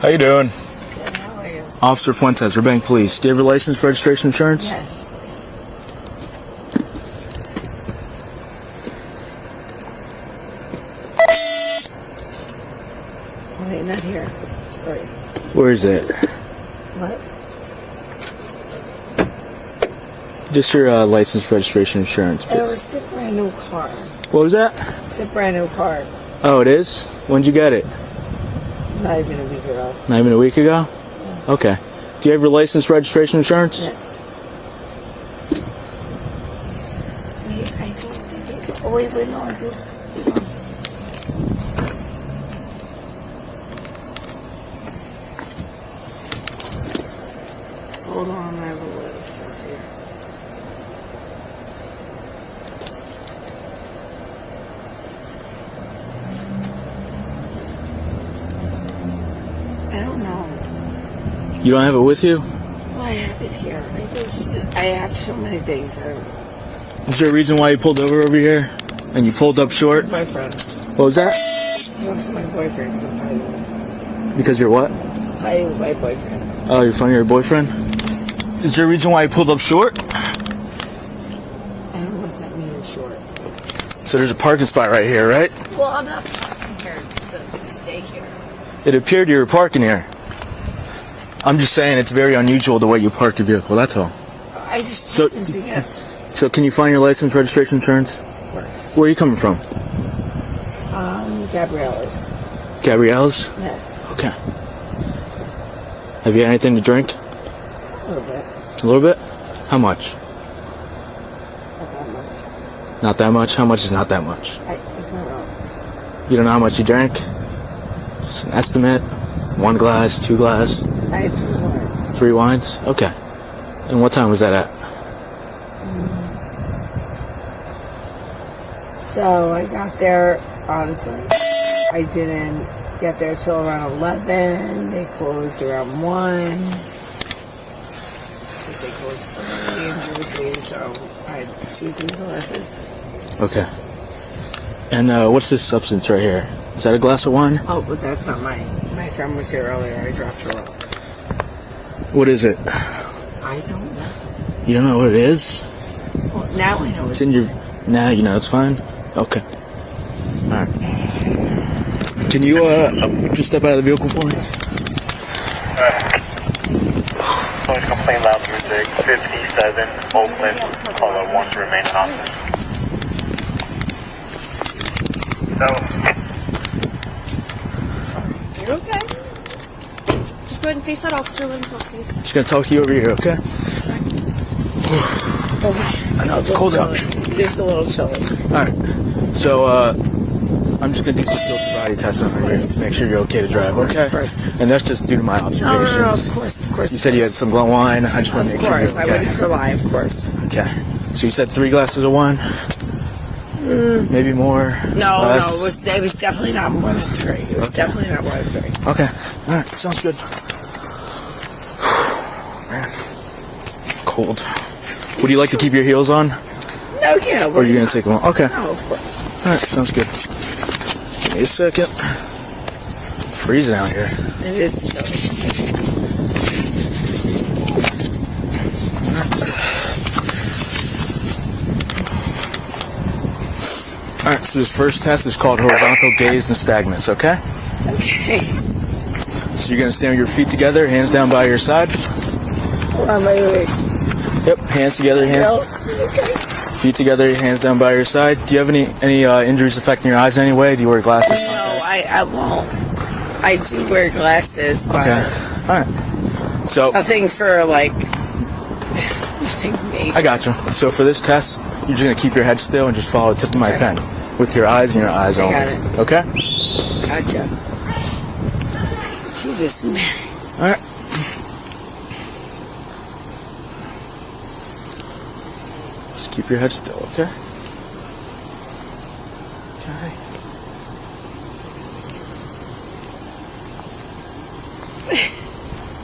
How you doing? Good, how are you? Officer Fuentes, Burbank Police. Do you have your license, registration, insurance? Yes, please. Wait, not here. Sorry. Where is it? What? Just your license, registration, insurance, please. It's a brand new car. What was that? It's a brand new car. Oh, it is? When'd you get it? Not even a week ago. Not even a week ago? Yeah. Okay. Do you have your license, registration, insurance? Yes. Wait, I don't think it's... Oh, wait, no, I do. Hold on, I have a little stuff here. I don't know. You don't have it with you? Well, I have it here. I have so many things. Is there a reason why you pulled over here? And you pulled up short? My friend. What was that? This was my boyfriend because I'm fighting with him. Because you're what? Fighting with my boyfriend. Oh, you're fighting your boyfriend? Is there a reason why you pulled up short? I don't know what that means, short. So there's a parking spot right here, right? Well, I'm not parking here, so stay here. It appeared you were parking here. I'm just saying it's very unusual the way you park your vehicle, that's all. I just So- didn't see it. So can you find your license, registration, insurance? Of course. Where are you coming from? Gabriella's. Gabrielle's? Yes. Okay. Have you had anything to drink? A little bit. A little bit? How much? Not that much. Not that much? How much is not that much? I don't know. You don't know how much you drank? Just an estimate? 1 glass, 2 glass, I had 3 wines. 3 wines? Okay. And what time was that at? So I got there, honestly, I didn't get there till around 11. They closed around 1. Because they closed early in Jersey, so I had 2 glasses. Okay. And what's this substance right here? Is that a glass of wine? Oh, but that's not mine. My friend was here earlier. I dropped her off. What is it? I don't know. You don't know what it is? Well, now I know It's in your... Nah, you know it's fine? Okay. Alright. Can you just step out of the vehicle for me? Noise complaint loud music 57 Oakland, caller 1 to remain anonymous. So, You're okay. Just go ahead and face that officer when talk to you. I'm just gonna talk to you over here, okay? I know it's cold out. It's a little chilly. Alright. So, I'm just gonna do some field sobriety tests on you to make sure you're okay to drive, okay? Of course. And that's just due to my observations. No, of course. You said you had some wine. I just want to Of make sure course, you're I okay. wouldn't rely, of course. Okay. So you said 3 glasses of wine? Maybe more? No, less? it was definitely not more than 3. It was definitely not more than 3. Okay. Alright, sounds good. Man. Cold. Would you like to keep your heels on? No, yeah. Or are you going to take them off? Okay. No, of course. Alright, sounds good. Give me a second. Freezing out here. It is chilly. Alright, so this first test is called horizontal gaze nystagmus, okay? Okay. So you're going to stand with your feet together, hands down by your side. Hold on, wait. Yep, hands together, Okay. feet together, hands down by your side. Do you have any injuries affecting your eyes in any way? Do you wear glasses? No, I won't. I do wear glasses, but Okay. Alright. So, nothing for, like, nothing major. I got you. So for this test, you're just going to keep your head still and just follow the tip of my pen. With your eyes and your eyes I only. got it. Okay? Gotcha. Jesus, man. Alright. Just keep your head still, okay? Okay.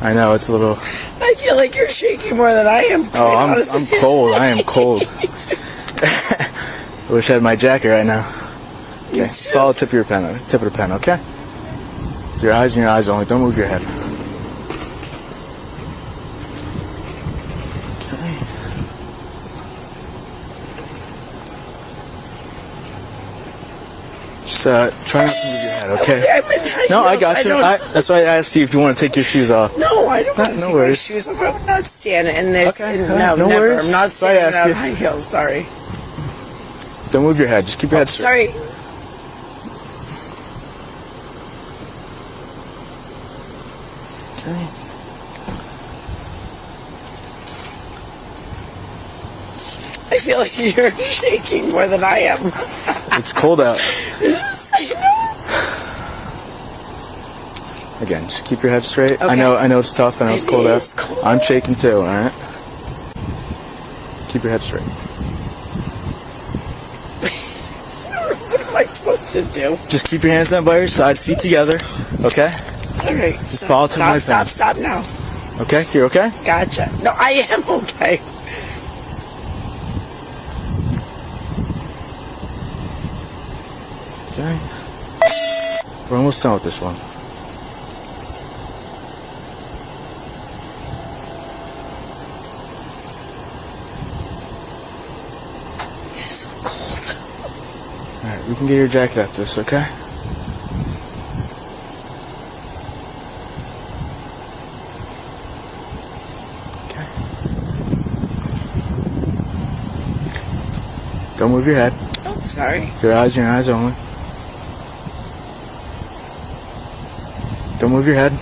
I know, it's a little... I feel like you're shaking more than I am. Oh, I'm cold. I am cold. I wish I had my jacket right now. Okay. Follow tip of your pen. Tip of the pen, okay? Your eyes and your eyes only. Don't move your head. Okay. Just try not to move your head, okay? No, I got you. That's why I asked you if you want to take your shoes off. No, I don't want to take my shoes off. I'm not standing in this. Okay. No, no never. worries. I'm not standing I ask on you. high heels. Sorry. Don't move your head. Just keep your head straight. Sorry. Okay. I feel like you're shaking more than I am. It's cold out. I know. Again, just keep your head straight. Okay. I know it's tough. I know it's cold out. is cold. I'm shaking too. All right. Keep your head straight. What am I supposed to do? Just keep your hands down by your side, feet together. Okay. All right. Just follow to my stop, pen. stop now. Okay. You're okay. Gotcha. No, I am okay. Okay. We're almost done with this one. This is so cold. Alright, we can get your jacket after this, okay? Okay. Don't move your head. Oh, sorry. Your eyes and your eyes only. Don't move your head.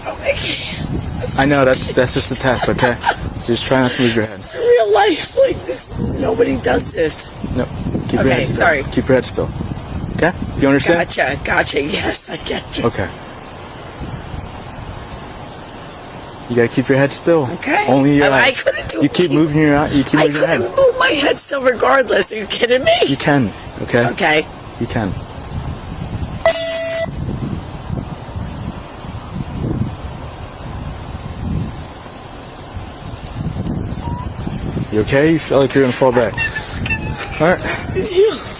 Oh, I can't. I know, that's just a test, okay? So just try not to move your head. It's real life. Like this, nobody does this. No, keep your Okay, head still. sorry. Keep your head still. Okay? Do you understand? Gotcha. Yes, I get you. Okay. You gotta keep your head still. Okay. Only your I eyes. couldn't do You keep moving your eye. You keep I moving your couldn't head. move my head still regardless. Are you kidding me? You can. Okay. Okay. You can. You okay? You feel like you're gonna fall back. All right. It heals.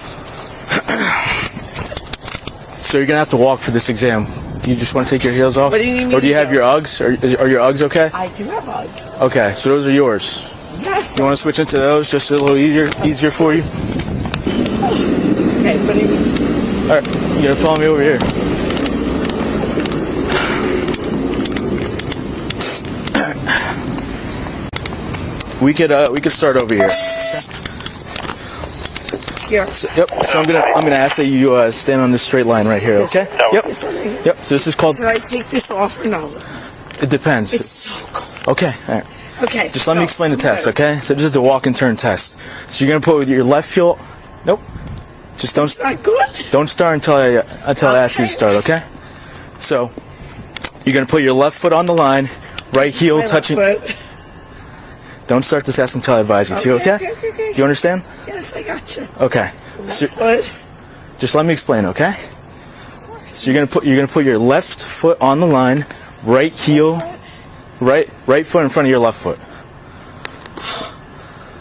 So you're gonna have to walk for this exam. Do you just want to take your heels off? What do you need me Or do you to have do? your Uggs? Are your Uggs okay? I do have Uggs. Okay, so those are yours. Yes. You want to switch into those just a little easier for you? Okay, what do you mean? All right, you gotta follow me over here. We could start over here. Here. So, yep. So I'm gonna ask that you stand on this straight line right here. Okay. Yep. This one right here. Yep. So this is called. Should I take this off or no? It depends. It's so cold. Okay. All right. Okay. Just let me go. explain the test, Good. okay? So this is the walk and turn test. So you're gonna put your left heel. Nope. Just don't Not good. don't start until I ask you to start, okay? So you're gonna put your left foot on the line, right heel My touching. left foot. Don't start the test until I advise you to, okay? Okay. Do you understand? Yes, I got you. Okay. So, Foot. just let me explain, okay? So you're gonna put your left foot on the line, right heel, right foot in front of your left foot.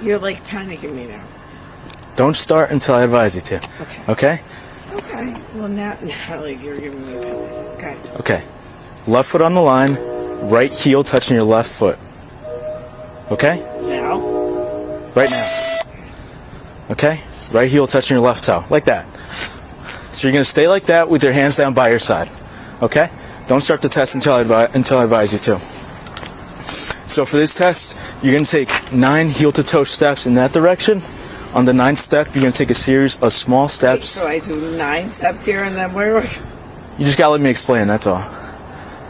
You're like panicking me now. Don't start until I advise you to. Okay. Okay? Okay. Well, now like you're giving me a panic. Okay. Okay. Left foot on the line, right heel touching your left foot. Okay? Now. Right now. Okay? Right heel touching your left toe. Like that. So you're going to stay like that with your hands down by your side. Okay? Don't start the test until I advise you to. So for this test, you're going to take 9 heel-to-toe steps in that direction. On the 9th step, you're going to take a series of small steps. So I do 9 steps here and then where? You just got to let me explain, that's all.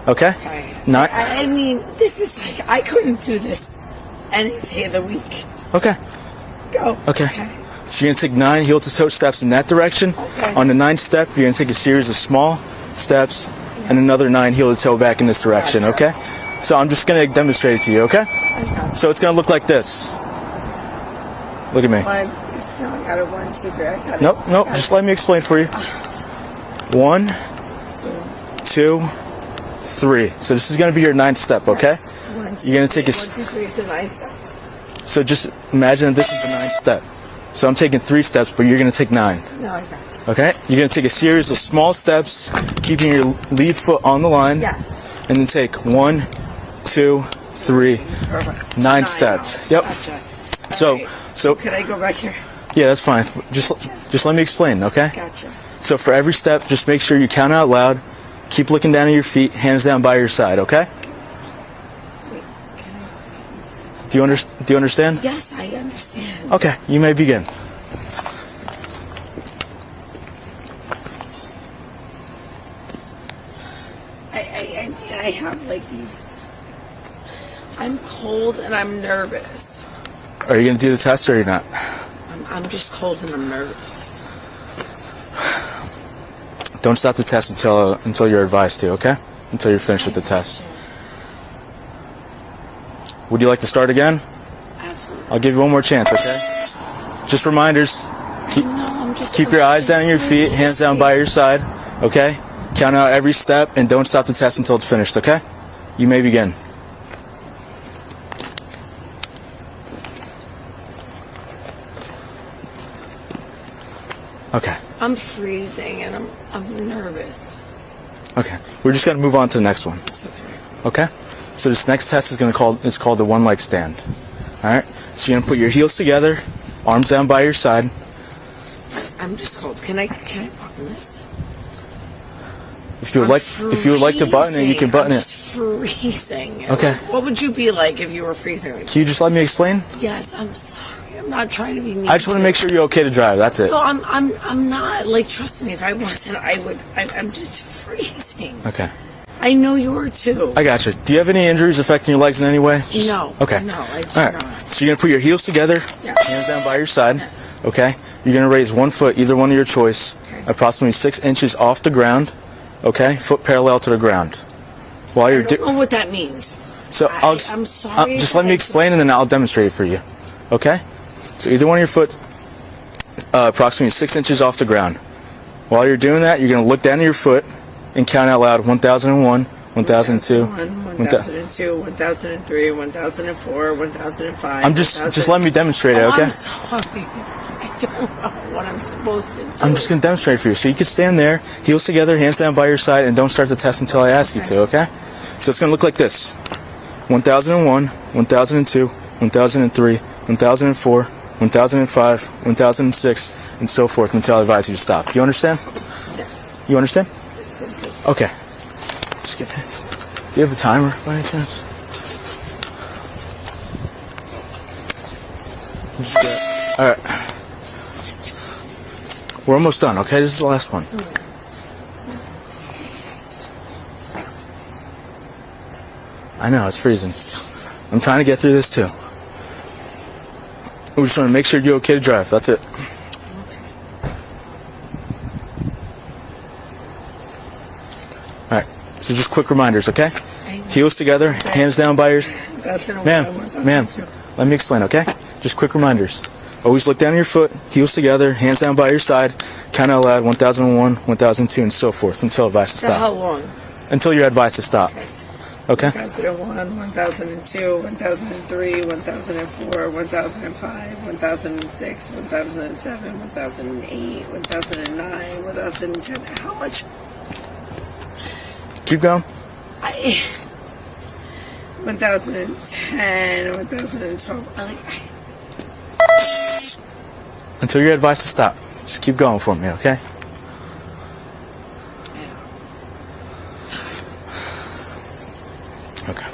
Okay? Okay. 9. I mean, this is like, I couldn't do this any day of the week. Okay. Go. Okay. So you're going to take 9 heel-to-toe steps in that direction. Okay. On the 9th step, you're going to take a series of small steps and another 9 heel-to-toe back in this direction, Gotcha. okay? So I'm just going to demonstrate it to you, okay? Okay. So it's going to look like this. Look at me. 1. Yes, no, I got it. 1, 2, 3. I got it. Nope, I got just it. let me explain for you. 1, 2, 3. So this is going to be your 9th step, okay? Yes. 1, 2, You're going to take a... 1, 2, 3 is the 9th step. So just imagine that this is the 9th step. So I'm taking 3 steps, but you're going to take 9. No, I got you. Okay? You're going to take a series of small steps, keeping your lead foot on the line. Yes. And then take 1, 2, 3, Perfect. 9 steps. Yep. Gotcha. So, Alright. so Can I go back here? yeah, that's fine. Just let me explain, okay? Gotcha. So for every step, just make sure you count out loud. Keep looking down at your feet, hands down by your side, okay? Wait, can I? Do you understand? Yes, I understand. Okay, you may begin. I have like these. I'm cold and I'm nervous. Are you going to do the test or you're not? I'm just cold and I'm nervous. Don't stop the test until you're advised to, okay? Until you're finished with the test. Would you like to start again? Absolutely. I'll give you one more chance, okay? Just reminders. Keep your eyes down on your feet, hands down by your side, okay? Count out every step and don't stop the test until it's finished, okay? You may begin. Okay. I'm freezing and I'm nervous. Okay. We're just going to move on to the next one. It's okay. Okay? So this next test is called the one leg stand. All right? So you're going to put your heels together, arms down by your side. I'm just cold. Can I button this? If you would like to button it, you can button I'm it. just freezing. Okay. What would you be like if you were freezing? Can you just let me explain? Yes, I'm sorry. I'm not trying to be mean. I just want to make sure you're okay to drive. That's it. No, I'm not. Like, trust me. If I wasn't, I would. I'm just freezing. Okay. I know you are too. I got you. Do you have any injuries affecting your legs in any way? No. Okay. No, I do All right. not. So you're going to put your heels together, Yes. hands down by your side. Yes. Okay. You're going to raise one foot, either one of your choice, Okay. approximately 6 inches off the ground. Okay. Foot parallel to the ground. While I you're don't know what that means. So I'm sorry. just let me explain, and then I'll demonstrate it for you. Okay. So either one of your foot, approximately 6 inches off the ground. While you're doing that, you're going to look down at your foot and count out loud 1001, 1002, 1002, 1003, 1004, 1005. I'm just let me demonstrate it, okay? I'm sorry. I don't know what I'm supposed to do. I'm just going to demonstrate for you. So you can stand there, heels together, hands down by your side, and don't start the test until I ask you to, okay? So it's going to look like this. 1001, 1002, 1003, 1004, 1005, 1006, and so forth until I advise you to stop. You understand? Yes. You understand? Okay. Just get it. Do you have a timer by any chance? Alright. We're almost done, okay? This is the last one. I know, it's freezing. I'm trying to get through this too. We just want to make sure you're okay to drive. That's it. Alright, so just quick reminders, okay? Heels together, hands down by your... Ma'am, let me explain, okay? Just quick reminders. Always look down at your foot, heels together, hands down by your side, count out loud 1001, 1002, and so forth until advised to So stop. how long? Until you're advised to stop. Okay? 1001, 1002, 1003, 1004, 1005, 1006, 1007, 1008, 1009, 1010. How much? Keep going. 1010, 1012. Until you're advised to stop. Just keep going for me, okay? Okay.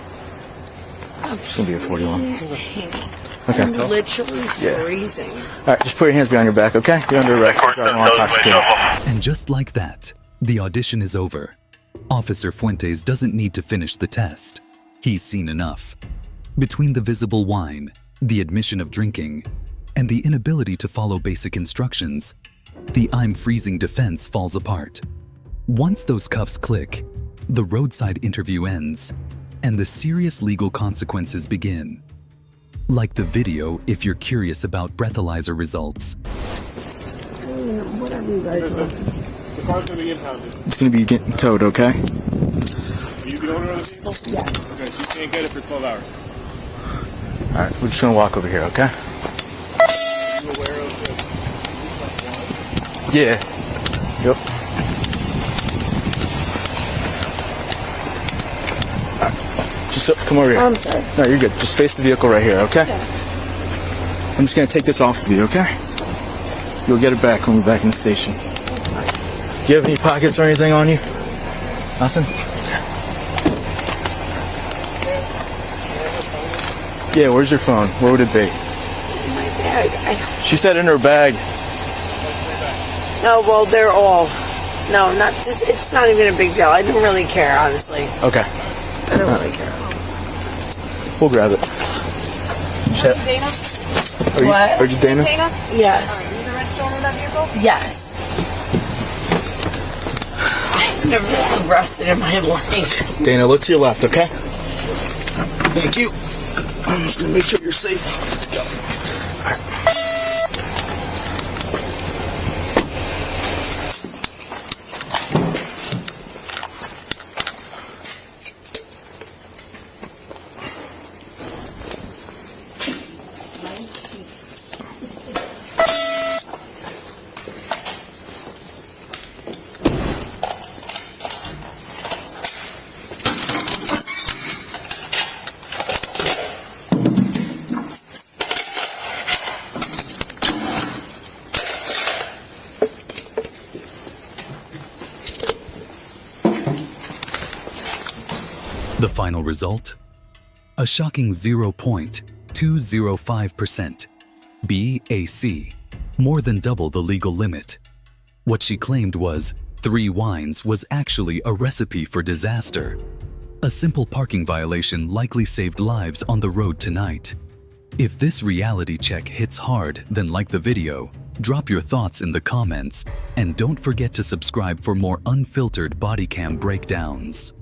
It's going to be a 41. Okay. I'm literally freezing. Alright, just put your hands behind your back, okay? You're under arrest. You're driving while intoxicated. And just like that, the audition is over. Officer Fuentes doesn't need to finish the test. He's seen enough. Between the visible wine, the admission of drinking, and the inability to follow basic instructions, the I'm freezing defense falls apart. Once those cuffs click, the roadside interview ends, and the serious legal consequences begin. Like the video if you're curious about breathalyzer results. Whatever you guys want. The car's going to be impounded. It's going to be getting towed, okay? You can order on the vehicle? Yes. Okay, so you can't get it for 12 hours. Alright, we're just going to walk over here, okay? Are you aware of the Yeah. Yep. Just come over here. I'm sorry. No, you're good. Just face the vehicle right here, okay? I'm just gonna take this off of you, okay? You'll get it back when we're back in the station. Do you have any pockets or anything on you? Nothing? Yeah, where's your phone? Where would it be? My bag. She said in her bag. No, well, they're all. No, not just. It's not even a big deal. I don't really care, honestly. Okay. I don't really care. We'll grab it. Dana? What? Are you Dana? Dana? Yes. You the registered owner of that vehicle? Yes. I've never been arrested in my life. Dana, look to your left, okay? Thank you. I'm just gonna make sure you're safe. Let's go. All right. The final result? A shocking 0.205%. BAC, more than double the legal limit. What she claimed was 3 wines was actually a recipe for disaster. A simple parking violation likely saved lives on the road tonight. If this reality check hits hard, then like the video, drop your thoughts in the comments, and don't forget to subscribe for more unfiltered body cam breakdowns.